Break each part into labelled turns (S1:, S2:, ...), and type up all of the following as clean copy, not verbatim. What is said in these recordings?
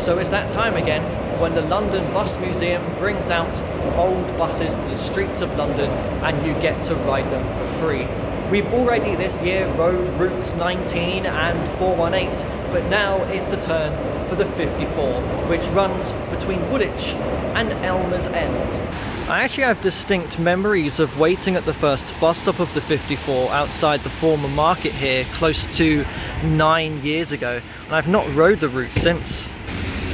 S1: So it's that time again when the London Bus Museum brings out old buses to the streets of London and you get to ride them for free. We've already this year rode routes 19 and 418, but now it's the turn for the 54, which runs between Woolwich and Elmers End. I actually have distinct memories of waiting at the first bus stop of the 54 outside the former market here close to 9 years ago, and I've not rode the route since.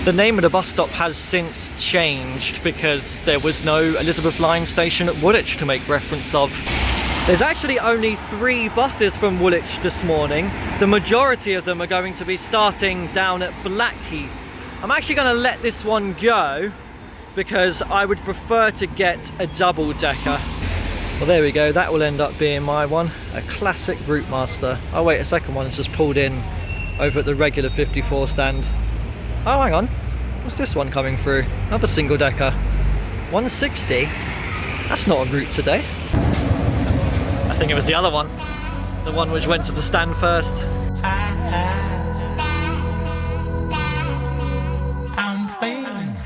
S1: The name of the bus stop has since changed because there was no Elizabeth Line station at Woolwich to make reference of. There's actually only 3 buses from Woolwich this morning. The majority of them are going to be starting down at Blackheath. I'm actually going to let this one go because I would prefer to get a double-decker. Well, there we go, that will end up being my one, a classic Route Master. Oh wait, a second one's just pulled in over at the regular 54 stand. Oh, hang on, what's this one coming through? Another single-decker, 160. That's not a route today. I think it was the other one, the one which went to the stand first. I'm feeling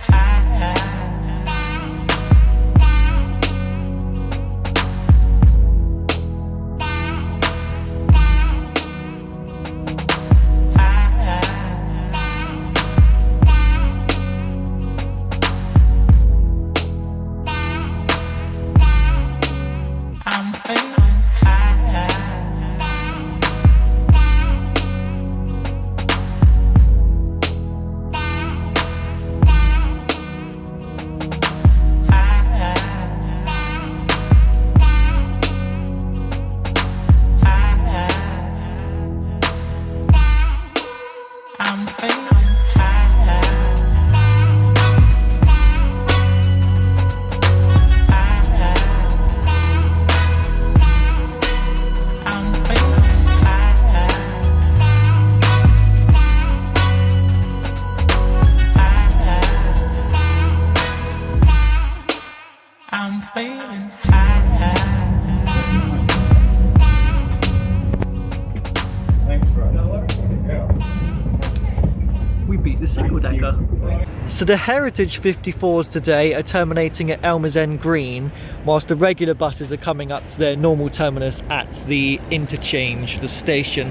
S1: single-decker. So the Heritage 54s today are terminating at Elmers End Green, whilst the regular buses are coming up to their normal terminus at the interchange, the station.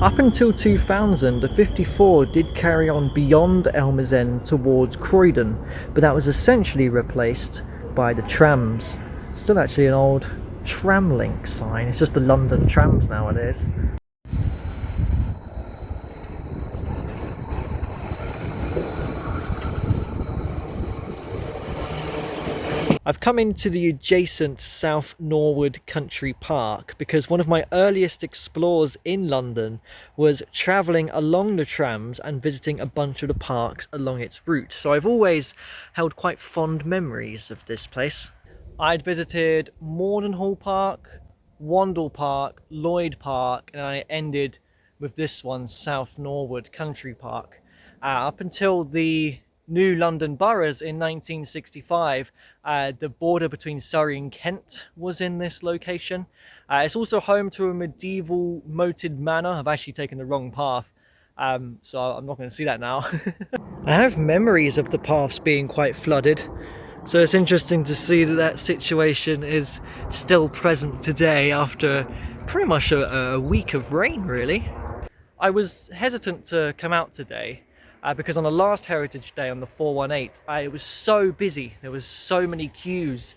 S1: Up until 2000, the 54 did carry on beyond Elmers End towards Croydon, but that was essentially replaced by the trams. Still actually an old tram link sign, it's just the London trams nowadays. I've come into the adjacent South Norwood Country Park because one of my earliest explores in London was travelling along the trams and visiting a bunch of the parks along its route. So I've always held quite fond memories of this place. I'd visited Mordenhall Park, Wandle Park, Lloyd Park, and I ended with this one, South Norwood Country Park. Up until the new London boroughs in 1965, the border between Surrey and Kent was in this location. It's also home to a medieval moated manor. I've actually taken the wrong path, so I'm not going to see that now. I have memories of the paths being quite flooded, so it's interesting to see that that situation is still present today after pretty much a week of rain, really. I was hesitant to come out today because on the last Heritage Day on the 418, it was so busy. There was so many queues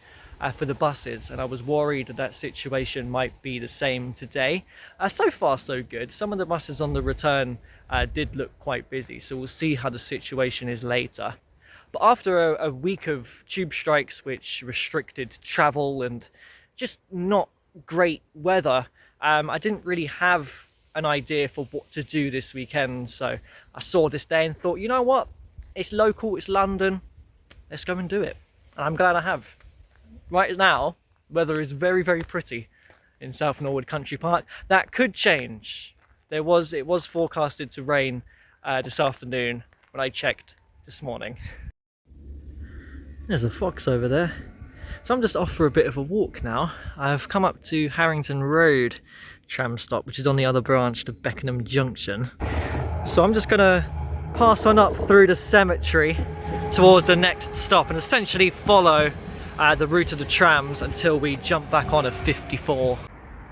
S1: for the buses, and I was worried that that situation might be the same today. So far so good. Some of the buses on the return did look quite busy, so we'll see how the situation is later. But after a week of tube strikes which restricted travel and just not great weather, I didn't really have an idea for what to do this weekend, so I saw this day and thought, you know what, it's local, it's London, let's go and do it. And I'm glad I have. Right now, weather is very, very pretty in South Norwood Country Park. That could change. It was forecasted to rain this afternoon when I checked this morning. There's a fox over there. So I'm just off for a bit of a walk now. I've come up to Harrington Road tram stop, which is on the other branch to Beckenham Junction. So I'm just gonna pass on up through the cemetery towards the next stop and essentially follow the route of the trams until we jump back on a 54.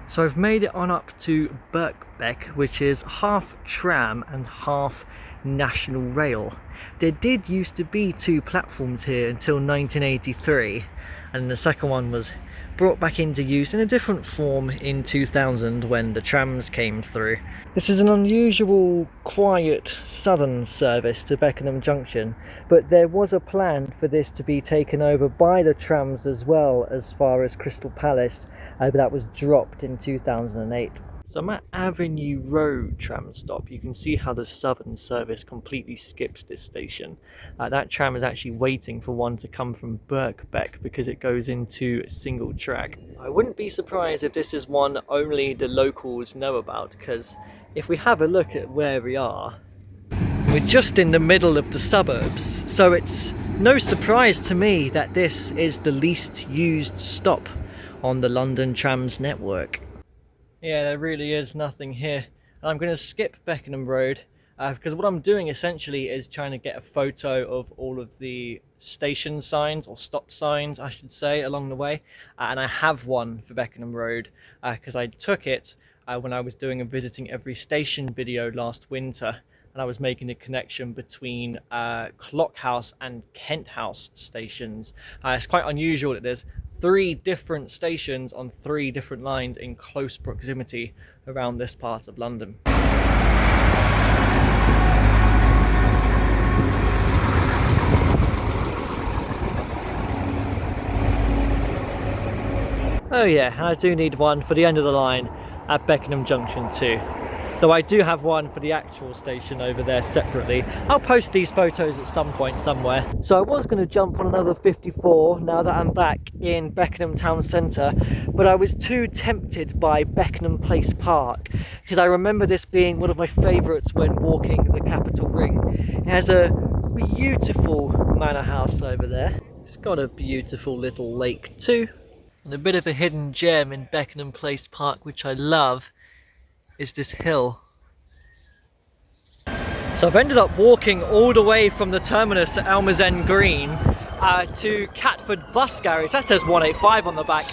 S1: So I've made it on up to Birkbeck, which is half tram and half National Rail. There did used to be 2 platforms here until 1983, and the second one was brought back into use in a different form in 2000 when the trams came through. This is an unusual, quiet southern service to Beckenham Junction, but there was a plan for this to be taken over by the trams as well as far as Crystal Palace, but that was dropped in 2008. So I'm at Avenue Road tram stop. You can see how the southern service completely skips this station. That tram is actually waiting for one to come from Birkbeck because it goes into a single track. I wouldn't be surprised if this is one only the locals know about, because if we have a look at where we are, we're just in the middle of the suburbs, so it's no surprise to me that this is the least used stop on the London Trams network. Yeah, there really is nothing here. And I'm going to skip Beckenham Road because what I'm doing essentially is trying to get a photo of all of the station signs, or stop signs I should say, along the way. And I have one for Beckenham Road because I took it when I was doing a visiting every station video last winter, and I was making a connection between Clock House and Kent House stations. It's quite unusual that there's 3 different stations on 3 different lines in close proximity around this part of London. Oh yeah, and I do need one for the end of the line at Beckenham Junction too. Though I do have one for the actual station over there separately. I'll post these photos at some point somewhere. So I was going to jump on another 54 now that I'm back in Beckenham town centre, but I was too tempted by Beckenham Place Park because I remember this being one of my favourites when walking the Capital Ring. It has a beautiful manor house over there. It's got a beautiful little lake too. And a bit of a hidden gem in Beckenham Place Park, which I love, is this hill. So I've ended up walking all the way from the terminus at Elmers End Green to Catford bus garage. That says 185 on the back.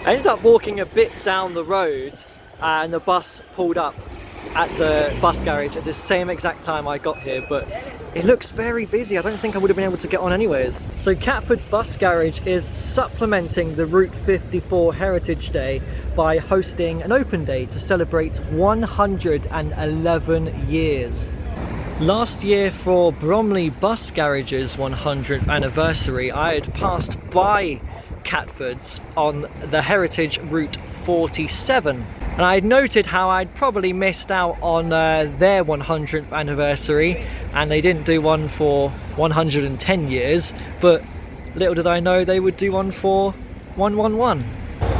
S1: I ended up walking a bit down the road and the bus pulled up at the bus garage at the same exact time I got here, but it looks very busy. I don't think I would have been able to get on anyways. So Catford Bus Garage is supplementing the Route 54 Heritage Day by hosting an open day to celebrate 111 years. Last year for Bromley Bus Garage's 100th anniversary, I had passed by Catford's on the Heritage Route 47. And I had noted how I'd probably missed out on their 100th anniversary, and they didn't do one for 110 years, but little did I know they would do one for 111.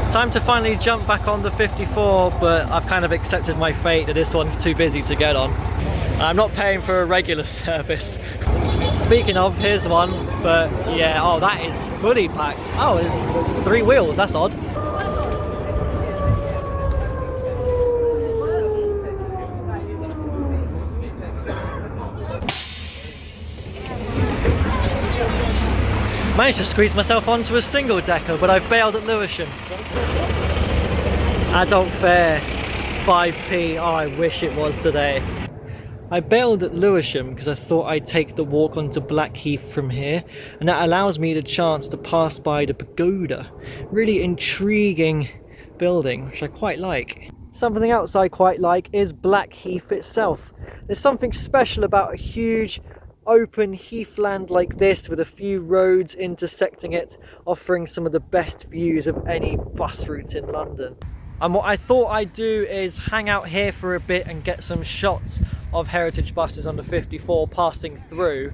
S1: Time to finally jump back on the 54, but I've kind of accepted my fate that this one's too busy to get on. I'm not paying for a regular service. Speaking of, here's one, but yeah, oh, that is fully packed. Oh, it's 3 wheels, that's odd. Managed to squeeze myself onto a single decker, but I've bailed at Lewisham. Adult fare, 5p. Oh, I wish it was today. I bailed at Lewisham because I thought I'd take the walk onto Blackheath from here, and that allows me the chance to pass by the pagoda. Really intriguing building, which I quite like. Something else I quite like is Blackheath itself. There's something special about a huge open heathland like this with a few roads intersecting it, offering some of the best views of any bus route in London. And what I thought I'd do is hang out here for a bit and get some shots of heritage buses on the 54 passing through.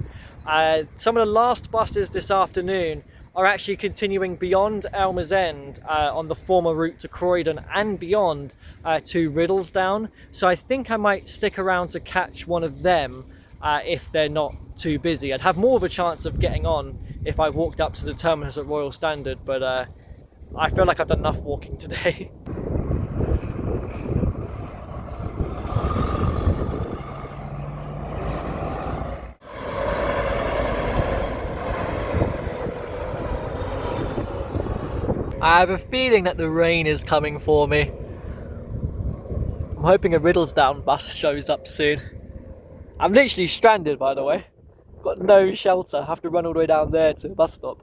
S1: Some of the last buses this afternoon are actually continuing beyond Elmers End on the former route to Croydon and beyond to Riddlesdown. So I think I might stick around to catch one of them if they're not too busy. I'd have more of a chance of getting on if I walked up to the terminus at Royal Standard, but I feel like I've done enough walking today. I have a feeling that the rain is coming for me. I'm hoping a Riddlesdown bus shows up soon. I'm literally stranded, by the way. Got no shelter, have to run all the way down there to the bus stop.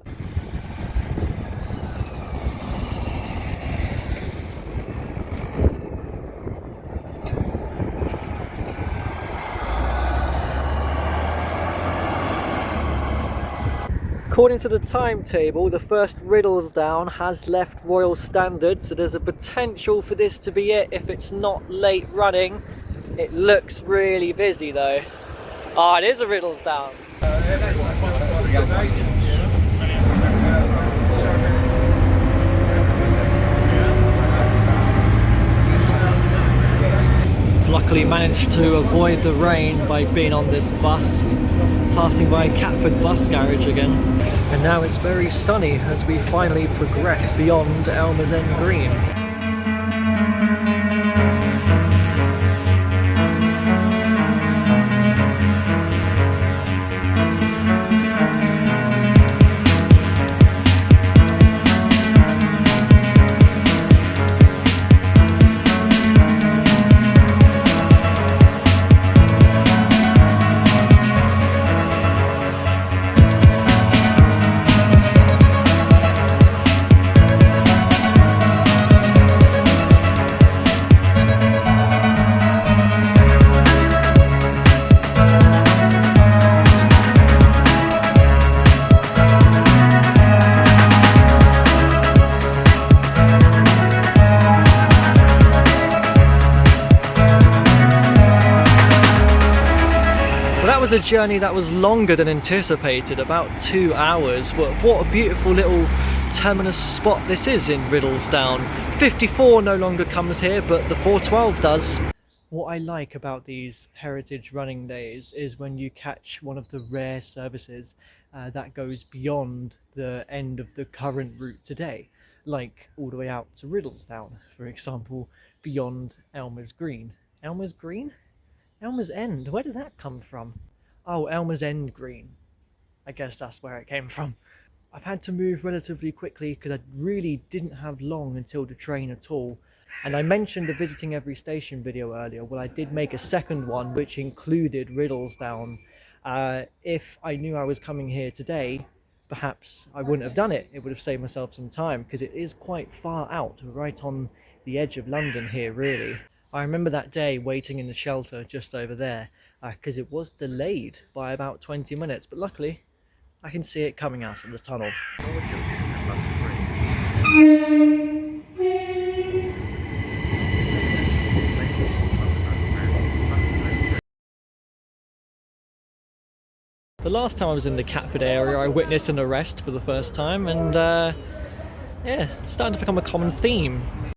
S1: According to the timetable, the first Riddlesdown has left Royal Standard, so there's a potential for this to be it if it's not late running. It looks really busy though. Ah, it is a Riddlesdown. Luckily managed to avoid the rain by being on this bus, passing by Catford bus garage again. And now it's very sunny as we finally progress beyond Elmers End Green. A journey that was longer than anticipated, about 2 hours, but what a beautiful little terminus spot this is in Riddlesdown. 54 no longer comes here, but the 412 does. What I like about these heritage running days is when you catch one of the rare services that goes beyond the end of the current route today, like all the way out to Riddlesdown, for example, beyond Elmers Green. Elmers Green? Elmers End, where did that come from? Oh, Elmers End Green. I guess that's where it came from. I've had to move relatively quickly because I really didn't have long until the train at all. And I mentioned the visiting every station video earlier. Well, I did make a second one which included Riddlesdown. If I knew I was coming here today, perhaps I wouldn't have done it. It would have saved myself some time because it is quite far out, right on the edge of London here, really. I remember that day waiting in the shelter just over there because it was delayed by about 20 minutes, but luckily I can see it coming out of the tunnel. The last time I was in the Catford area, I witnessed an arrest for the first time, and yeah, it's starting to become a common theme.